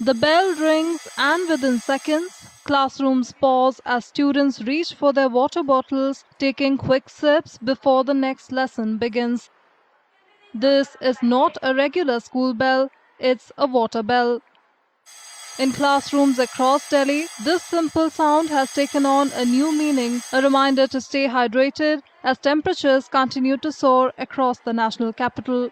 The bell rings and within seconds, classrooms pause as students reach for their water bottles, taking quick sips before the next lesson begins. This is not a regular school bell, it's a water bell. In classrooms across Delhi, this simple sound has taken on a new meaning, a reminder to stay hydrated as temperatures continue to soar across the national capital.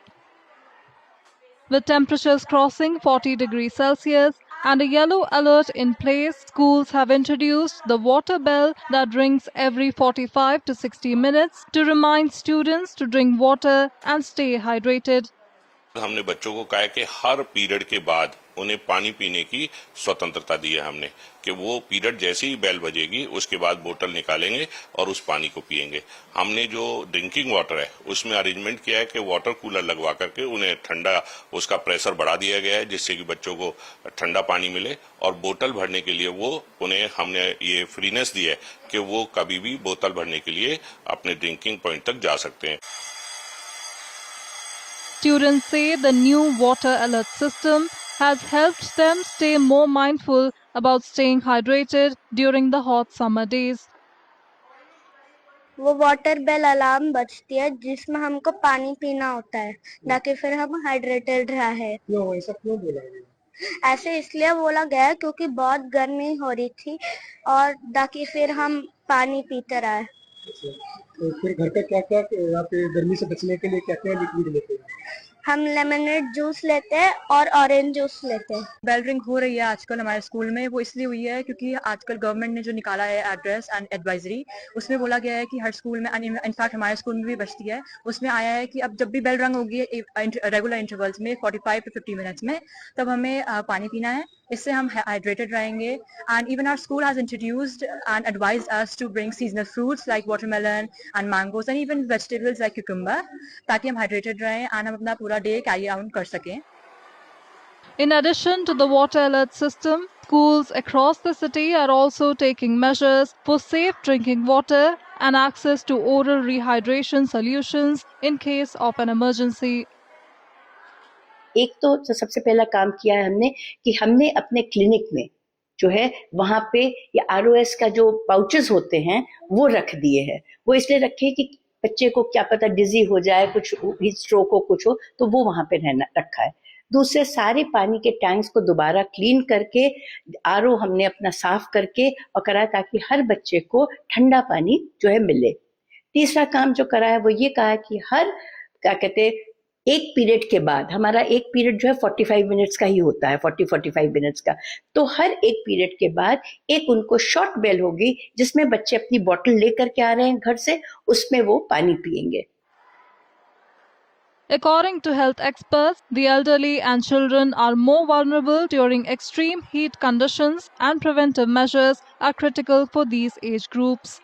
With temperatures crossing 40 degrees Celsius and a yellow alert in place, schools have introduced the water bell that rings every 45 to 60 minutes to remind students to drink water and stay hydrated. हमने बच्चों को कहा है कि हर period के बाद उन्हें पानी पीने की स्वतंत्रता दी है हमने कि वो पीरियड जैसे ही बेल बजेगी उसके बाद बोतल निकालेंगे और उस पानी को पिएंगे। हमने जो ड्रिंकिंग वाटर है उसमें अरेंजमेंट किया है कि वाटर कूलर लगवा करके उन्हें ठंडा उसका प्रेशर बढ़ा दिया गया है जिससे कि बच्चों को ठंडा पानी मिले और बोतल भरने के लिए वो उन्हें हमने ये फ्रीनेस दी है कि वो कभी भी बोतल भरने के लिए अपने ड्रिंकिंग पॉइंट तक जा सकते हैं। Students say the new water alert system has helped them stay more mindful about staying hydrated during the hot summer days. वो वाटर बेल अलार्म बजती है जिसमें हमको पानी पीना होता है ताकि फिर हम हाइड्रेटेड रहे। ऐसा क्यों बोला गया? ऐसे इसलिए बोला गया क्योंकि बहुत गर्मी हो रही थी और ताकि फिर हम पानी पीते रहे। तो फिर घर का क्या क्या आप गर्मी से बचने के लिए क्या क्या लिक्विड लेते हैं? हम लेमनेड जूस लेते हैं और ऑरेंज जूस लेते हैं। बेल रिंग हो रही है आजकल हमारे स्कूल में, वो इसलिए हुई है क्योंकि आजकल गवर्नमेंट ने जो निकाला है एड्रेस एंड एडवाइजरी, उसमें बोला गया है कि हर स्कूल में, इनफैक्ट हमारे स्कूल में भी बचती है, उसमें आया है कि अब जब भी बेल रंग होगी रेगुलर इंटरवल्स में 45 टू 50 मिनट्स में, तब हमें पानी पीना है। इससे हम हाइड्रेटेड रहेंगे। And even our school has introduced and advised us to bring seasonal fruits like watermelon and mangoes and even vegetables like cucumber, ताकि हम हाइड्रेटेड रहें एंड हम अपना पूरा डे कैरी आउट कर सकें। In addition to the water alert system, schools across the city are also taking measures for safe drinking water and access to oral rehydration solutions in case of an emergency. एक तो जो सबसे पहला काम किया है हमने कि हमने अपने क्लिनिक में जो है वहां पे ये ROS का जो पाउचेस होते हैं वो रख दिए हैं। वो इसलिए रखे कि बच्चे को क्या पता डिजी हो जाए, कुछ स्ट्रोक हो, कुछ हो, तो वो वहां पे रहना रखा है। दूसरे सारे पानी के टैंक्स को दोबारा क्लीन करके RO हमने अपना साफ करके और करा ताकि हर बच्चे को ठंडा पानी जो है मिले। तीसरा काम जो करा है वो ये कहा है कि हर क्या कहते एक पीरियड के बाद, हमारा एक पीरियड जो है 45 मिनट्स का ही होता है, 40-45 मिनट्स का, तो हर एक पीरियड के बाद एक उनको शॉर्ट बेल होगी जिसमें बच्चे अपनी बोतल लेकर के आ रहे हैं घर से, उसमें वो पानी पिएंगे। According to health experts, the elderly and children are more vulnerable during extreme heat conditions and preventive measures are critical for these age groups.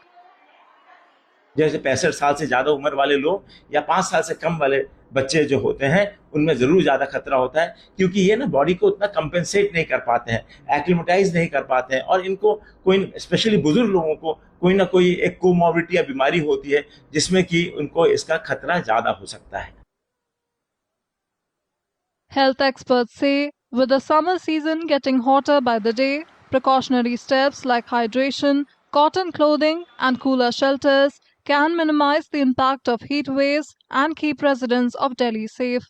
जैसे 65 साल से ज्यादा उम्र वाले लोग या 5 साल से कम वाले बच्चे जो होते हैं उनमें जरूर ज्यादा खतरा होता है, क्योंकि ये ना बॉडी को उतना कंपेंसेट नहीं कर पाते हैं, एक्लिमेटाइज नहीं कर पाते हैं, और इनको कोई स्पेशली बुजुर्ग लोगों को कोई ना कोई एक कोमॉर्बिडिटी या बीमारी होती है जिसमें कि उनको इसका खतरा ज्यादा हो सकता है। Health experts say, with the summer season getting hotter by the day, precautionary steps like hydration, cotton clothing, and cooler shelters can minimize the impact of heat waves and keep residents of Delhi safe.